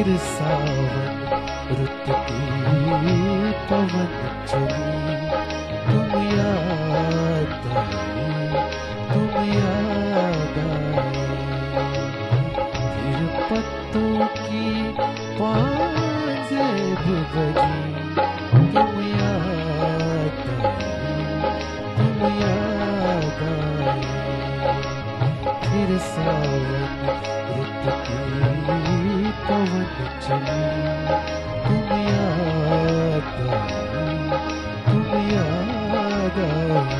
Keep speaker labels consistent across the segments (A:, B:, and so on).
A: फिर सावन रुत की पवन चली, तुम याद आई, तुम याद आई। फिर पत्तों की पांजेब बजी, तुम याद आई, तुम याद आई। फिर सावन रुत की पवन चली, तुम याद आई, तुम याद आई।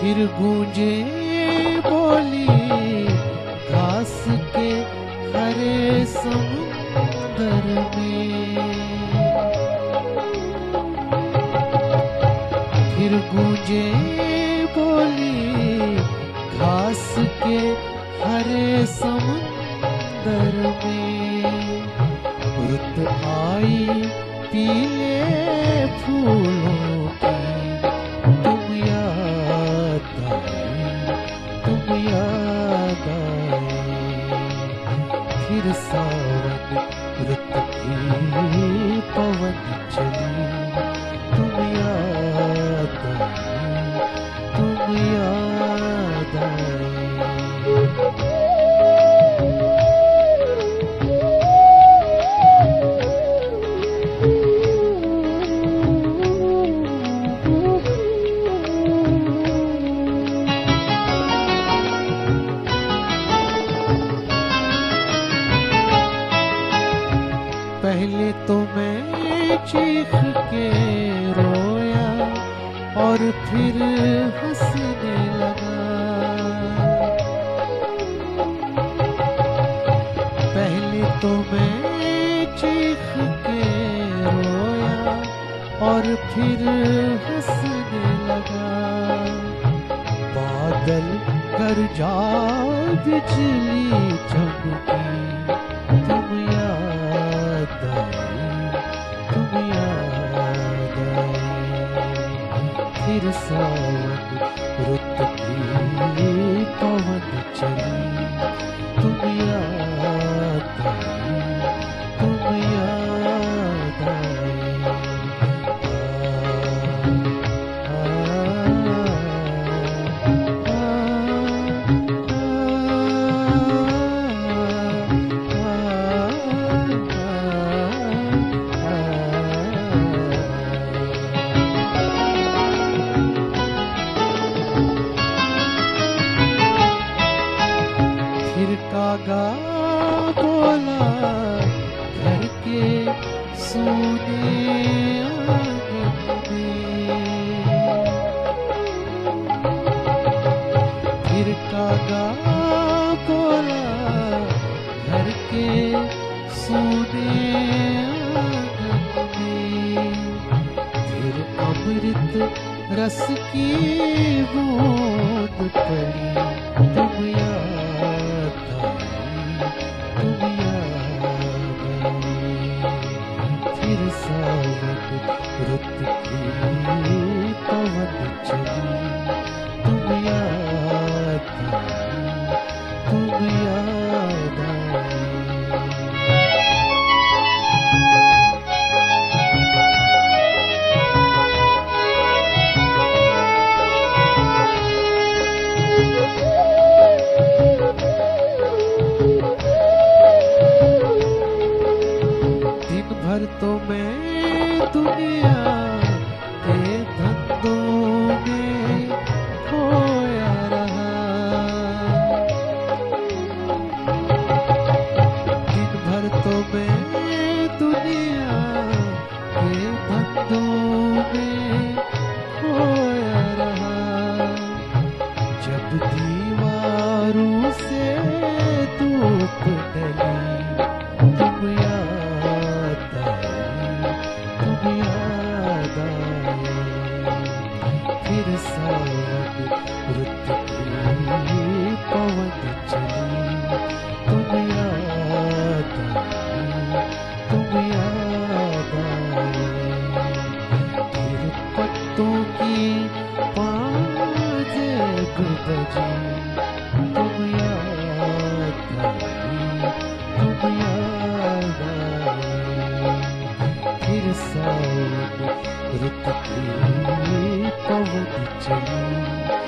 A: फिर गूंजे बोली घास के हरे समुंदर में, फिर गूंजे बोली घास के हरे समुंदर में। रुत आई पीले फूलों की, तुम याद आई, तुम याद आई। फिर सावन रुत की पवन चली, तुम याद आई, तुम याद आई। पहले तो मैं चीख के रोया और फिर हंसने लगा। पहले तो मैं चीख के रोया और फिर हंसने लगा। बादल गरजा बिजली चमकी, तुम याद आई, तुम याद आई। फिर सावन रुत की पवन चली, तुम याद आई, तुम याद आई। फिर कागा बोला घर के सूने आंगन में। फिर कागा बोला घर के सूने आंगन में। फिर अमृत रस की बूंद पड़ी, तुम याद आई, तुम याद आई। फिर सावन रुत की पवन चली, तुम याद आई, तुम याद आई। दिन भर तो मैं दुनिया जी तुम याद आई, तुम याद आई। फिर सावन रुत के पवन चली,